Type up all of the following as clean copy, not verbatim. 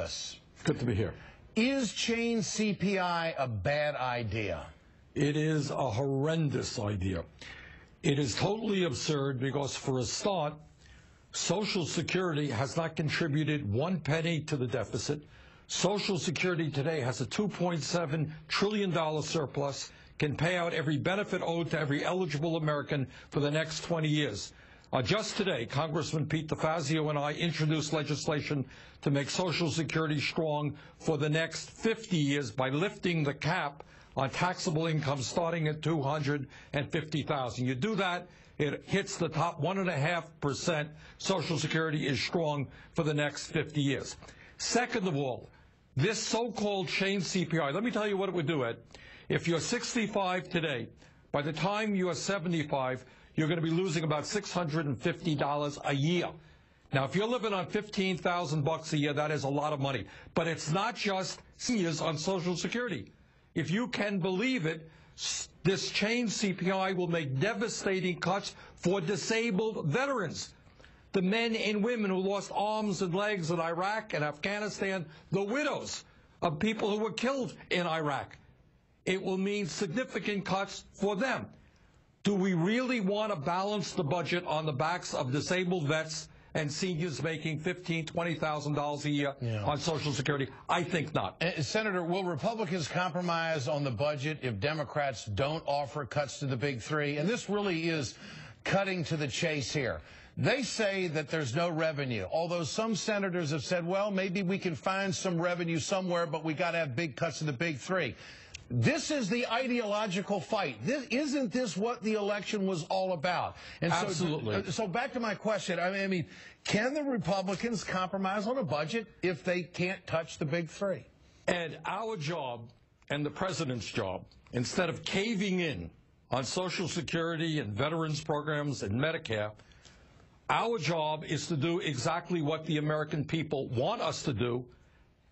us. Good to be here. Is chain CPI a bad idea? It is a horrendous idea. It is totally absurd because, for a start, Social Security has not contributed 1 penny to the deficit. Social Security today has a $2.7 trillion surplus, can pay out every benefit owed to every eligible American for the next 20 years. Just today, Congressman Pete DeFazio and I introduced legislation to make Social Security strong for the next 50 years by lifting the cap on taxable income starting at $250,000. You do that, it hits the top 1.5%. Social Security is strong for the next 50 years. Second of all, this so-called chain CPI, let me tell you what it would do, Ed. If you're 65 today, by the time you are 75, you're going to be losing about $650 a year. Now, if you're living on $15,000 a year, that is a lot of money. But it's not just seniors on Social Security. If you can believe it, this chain CPI will make devastating cuts for disabled veterans, the men and women who lost arms and legs in Iraq and Afghanistan, the widows of people who were killed in Iraq. It will mean significant cuts for them. Do we really want to balance the budget on the backs of disabled vets and seniors making $15,000, $20,000 a year on Social Security? I think not. Senator, will Republicans compromise on the budget if Democrats don't offer cuts to the big three? And this really is cutting to the chase here. They say that there's no revenue, although some senators have said, well, maybe we can find some revenue somewhere, but we got to have big cuts to the big three. This is the ideological fight. Isn't this what the election was all about? And absolutely. So back to my question. I mean, can the Republicans compromise on a budget if they can't touch the big three? And our job and the president's job, instead of caving in on Social Security and veterans programs and Medicare, our job is to do exactly what the American people want us to do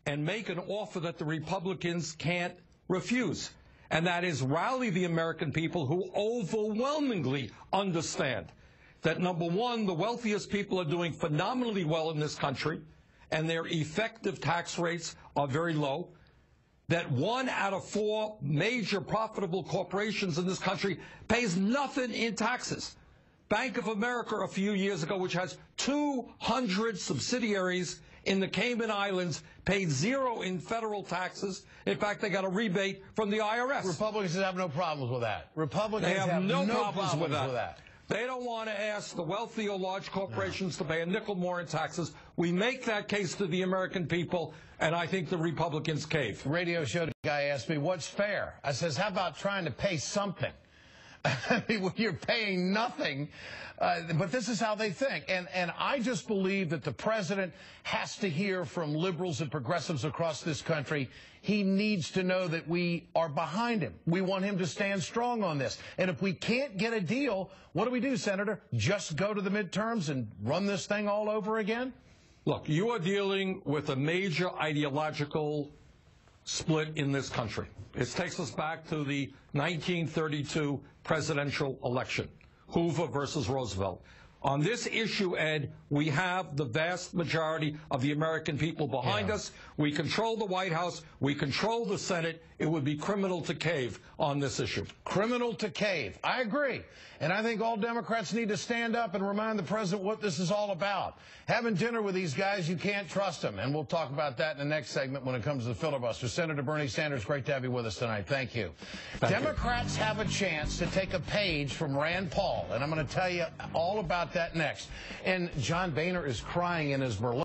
and make an offer that the Republicans can't refuse, and that is rally the American people who overwhelmingly understand that, number one, the wealthiest people are doing phenomenally well in this country, and their effective tax rates are very low, that 1 out of 4 major profitable corporations in this country pays nothing in taxes. Bank of America a few years ago, which has 200 subsidiaries in the Cayman Islands, paid 0 in federal taxes. In fact, they got a rebate from the IRS. Republicans have no problems with that. Republicans have no problems with that. that. They don't want to ask the wealthy or large corporations to pay a nickel more in taxes. We make that case to the American people, and I think the Republicans cave. Radio show guy asked me, what's fair? I says, how about trying to pay something? I mean, when you're paying nothing, but this is how they think. And I just believe that the president has to hear from liberals and progressives across this country. He needs to know that we are behind him. We want him to stand strong on this. And if we can't get a deal, what do we do, Senator? Just go to the midterms and run this thing all over again? Look, you are dealing with a major ideological split in this country. It takes us back to the 1932 presidential election, Hoover versus Roosevelt. On this issue, Ed, we have the vast majority of the American people behind us. We control the White House. We control the Senate. It would be criminal to cave on this issue. Criminal to cave. I agree. And I think all Democrats need to stand up and remind the president what this is all about. Having dinner with these guys, you can't trust them. And we'll talk about that in the next segment when it comes to the filibuster. Senator Bernie Sanders, great to have you with us tonight. Thank you. Democrats have a chance to take a page from Rand Paul, and I'm going to tell you all about that next. And John Boehner is crying in his Berlin.